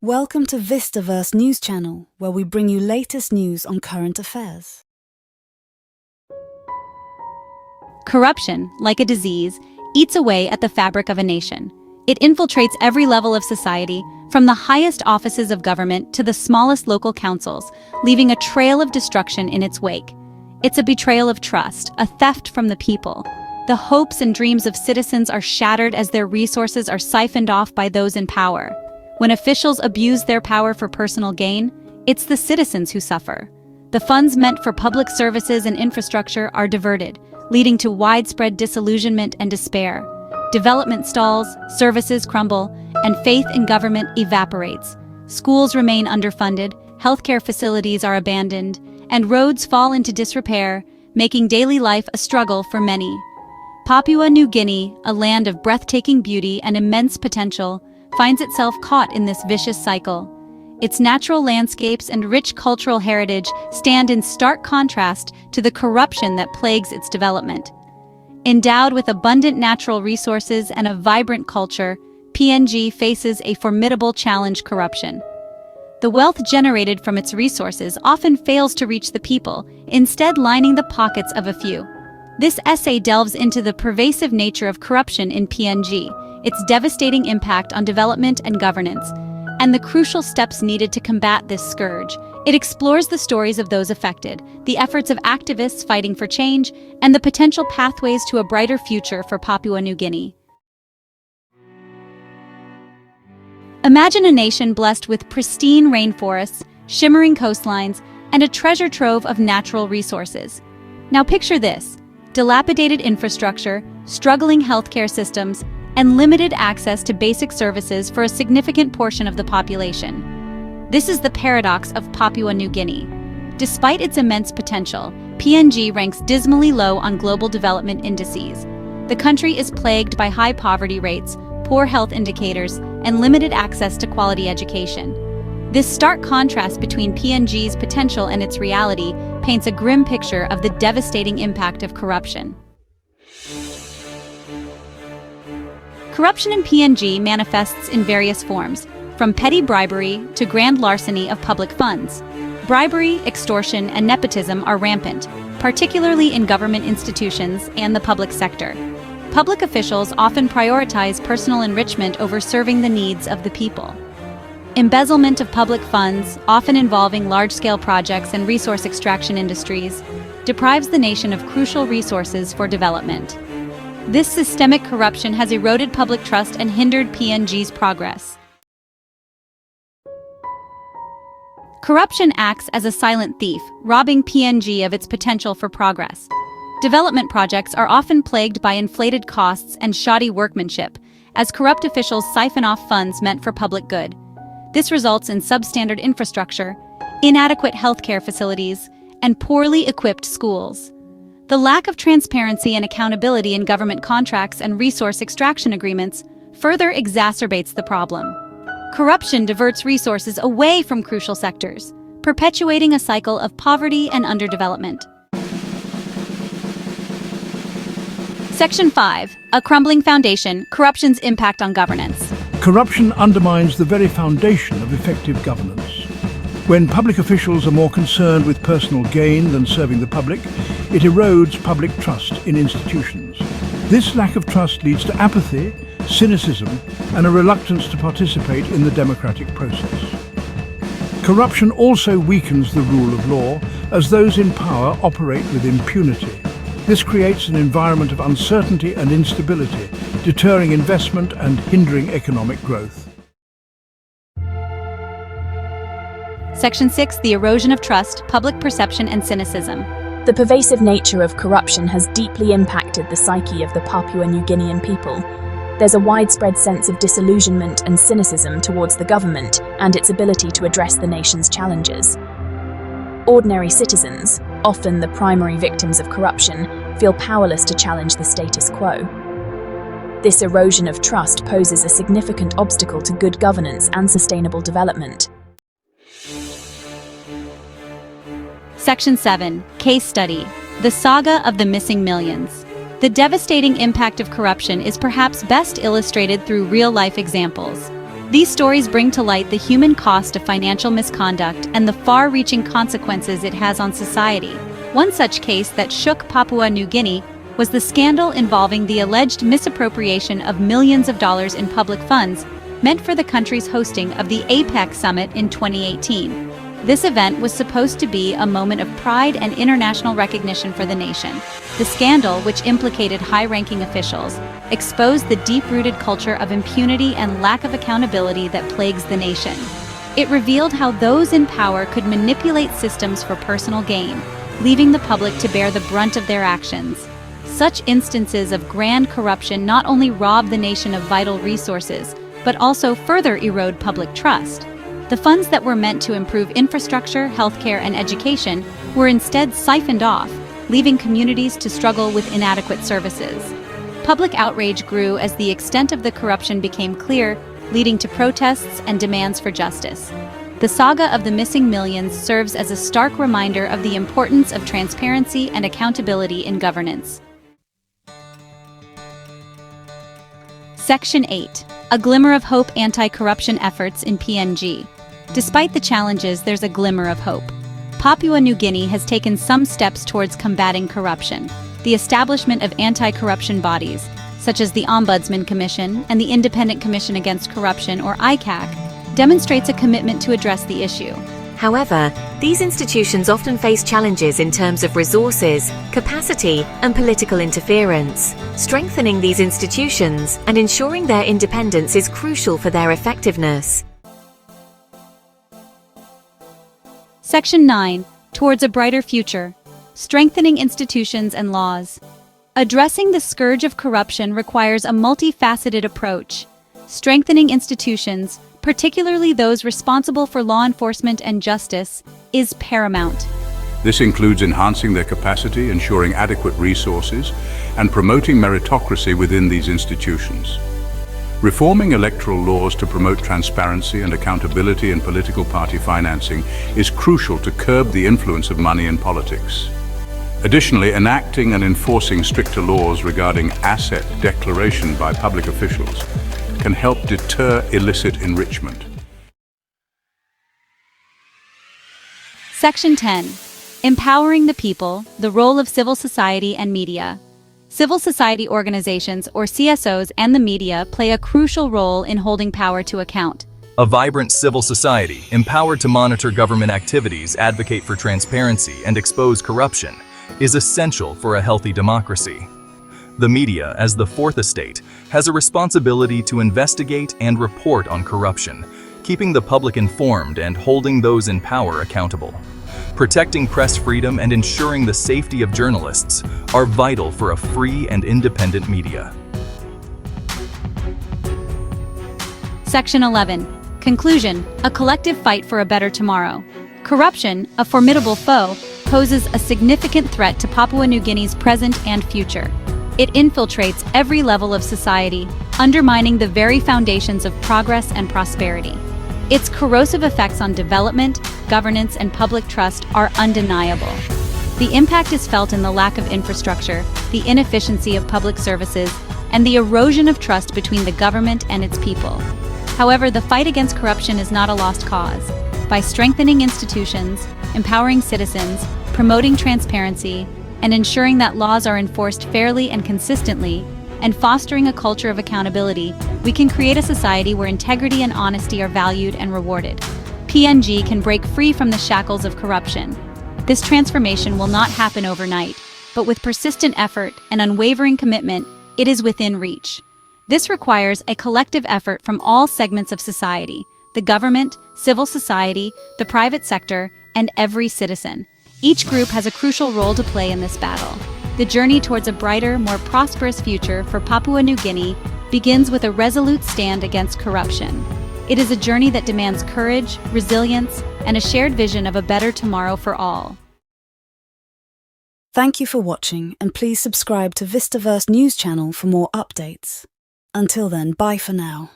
Welcome to Vistaverse News Channel, where we bring you latest news on current affairs. Corruption, like a disease, eats away at the fabric of a nation. It infiltrates every level of society, from the highest offices of government to the smallest local councils, leaving a trail of destruction in its wake. It's a betrayal of trust, a theft from the people. The hopes and dreams of citizens are shattered as their resources are siphoned off by those in power. When officials abuse their power for personal gain, it's the citizens who suffer. The funds meant for public services and infrastructure are diverted, leading to widespread disillusionment and despair. Development stalls, services crumble, and faith in government evaporates. Schools remain underfunded, healthcare facilities are abandoned, and roads fall into disrepair, making daily life a struggle for many. Papua New Guinea, a land of breathtaking beauty and immense potential, finds itself caught in this vicious cycle. Its natural landscapes and rich cultural heritage stand in stark contrast to the corruption that plagues its development. Endowed with abundant natural resources and a vibrant culture, PNG faces a formidable challenge: corruption. The wealth generated from its resources often fails to reach the people, instead lining the pockets of a few. This essay delves into the pervasive nature of corruption in PNG, its devastating impact on development and governance, and the crucial steps needed to combat this scourge. It explores the stories of those affected, the efforts of activists fighting for change, and the potential pathways to a brighter future for Papua New Guinea. Imagine a nation blessed with pristine rainforests, shimmering coastlines, and a treasure trove of natural resources. Now picture this: dilapidated infrastructure, struggling healthcare systems, and limited access to basic services for a significant portion of the population. This is the paradox of Papua New Guinea. Despite its immense potential, PNG ranks dismally low on global development indices. The country is plagued by high poverty rates, poor health indicators, and limited access to quality education. This stark contrast between PNG's potential and its reality paints a grim picture of the devastating impact of corruption. Corruption in PNG manifests in various forms, from petty bribery to grand larceny of public funds. Bribery, extortion, and nepotism are rampant, particularly in government institutions and the public sector. Public officials often prioritize personal enrichment over serving the needs of the people. Embezzlement of public funds, often involving large-scale projects and resource extraction industries, deprives the nation of crucial resources for development. This systemic corruption has eroded public trust and hindered PNG's progress. Corruption acts as a silent thief, robbing PNG of its potential for progress. Development projects are often plagued by inflated costs and shoddy workmanship, as corrupt officials siphon off funds meant for public good. This results in substandard infrastructure, inadequate healthcare facilities, and poorly equipped schools. The lack of transparency and accountability in government contracts and resource extraction agreements further exacerbates the problem. Corruption diverts resources away from crucial sectors, perpetuating a cycle of poverty and underdevelopment. Section 5. A crumbling foundation: corruption's impact on governance. Corruption undermines the very foundation of effective governance. When public officials are more concerned with personal gain than serving the public, it erodes public trust in institutions. This lack of trust leads to apathy, cynicism, and a reluctance to participate in the democratic process. Corruption also weakens the rule of law, as those in power operate with impunity. This creates an environment of uncertainty and instability, deterring investment and hindering economic growth. Section 6. The erosion of trust, public perception, and cynicism. The pervasive nature of corruption has deeply impacted the psyche of the Papua New Guinean people. There's a widespread sense of disillusionment and cynicism towards the government and its ability to address the nation's challenges. Ordinary citizens, often the primary victims of corruption, feel powerless to challenge the status quo. This erosion of trust poses a significant obstacle to good governance and sustainable development. Section 7. Case Study: The Saga of the Missing Millions. The devastating impact of corruption is perhaps best illustrated through real-life examples. These stories bring to light the human cost of financial misconduct and the far-reaching consequences it has on society. One such case that shook Papua New Guinea was the scandal involving the alleged misappropriation of millions of dollars in public funds meant for the country's hosting of the APEC summit in 2018. This event was supposed to be a moment of pride and international recognition for the nation. The scandal, which implicated high-ranking officials, exposed the deep-rooted culture of impunity and lack of accountability that plagues the nation. It revealed how those in power could manipulate systems for personal gain, leaving the public to bear the brunt of their actions. Such instances of grand corruption not only rob the nation of vital resources, but also further erode public trust. The funds that were meant to improve infrastructure, healthcare, and education were instead siphoned off, leaving communities to struggle with inadequate services. Public outrage grew as the extent of the corruption became clear, leading to protests and demands for justice. The saga of the missing millions serves as a stark reminder of the importance of transparency and accountability in governance. Section 8. A glimmer of hope: anti-corruption efforts in PNG. Despite the challenges, there's a glimmer of hope. Papua New Guinea has taken some steps towards combating corruption. The establishment of anti-corruption bodies, such as the Ombudsman Commission and the Independent Commission Against Corruption, or ICAC, demonstrates a commitment to address the issue. However, these institutions often face challenges in terms of resources, capacity, and political interference. Strengthening these institutions and ensuring their independence is crucial for their effectiveness. Section 9. Towards a brighter future. Strengthening institutions and laws. Addressing the scourge of corruption requires a multifaceted approach. Strengthening institutions, particularly those responsible for law enforcement and justice, is paramount. This includes enhancing their capacity, ensuring adequate resources, and promoting meritocracy within these institutions. Reforming electoral laws to promote transparency and accountability in political party financing is crucial to curb the influence of money in politics. Additionally, enacting and enforcing stricter laws regarding asset declaration by public officials can help deter illicit enrichment. Section 10. Empowering the people: the role of civil society and media. Civil society organizations, or CSOs, and the media play a crucial role in holding power to account. A vibrant civil society, empowered to monitor government activities, advocate for transparency, and expose corruption, is essential for a healthy democracy. The media, as the fourth estate, has a responsibility to investigate and report on corruption, keeping the public informed and holding those in power accountable. Protecting press freedom and ensuring the safety of journalists are vital for a free and independent media. Section 11. Conclusion: a collective fight for a better tomorrow. Corruption, a formidable foe, poses a significant threat to Papua New Guinea's present and future. It infiltrates every level of society, undermining the very foundations of progress and prosperity. Its corrosive effects on development, governance, and public trust are undeniable. The impact is felt in the lack of infrastructure, the inefficiency of public services, and the erosion of trust between the government and its people. However, the fight against corruption is not a lost cause. By strengthening institutions, empowering citizens, promoting transparency, and ensuring that laws are enforced fairly and consistently, and fostering a culture of accountability, we can create a society where integrity and honesty are valued and rewarded. PNG can break free from the shackles of corruption. This transformation will not happen overnight, but with persistent effort and unwavering commitment, it is within reach. This requires a collective effort from all segments of society: the government, civil society, the private sector, and every citizen. Each group has a crucial role to play in this battle. The journey towards a brighter, more prosperous future for Papua New Guinea begins with a resolute stand against corruption. It is a journey that demands courage, resilience, and a shared vision of a better tomorrow for all. Thank you for watching, and please subscribe to Vistaverse News channel for more updates. Until then, bye for now.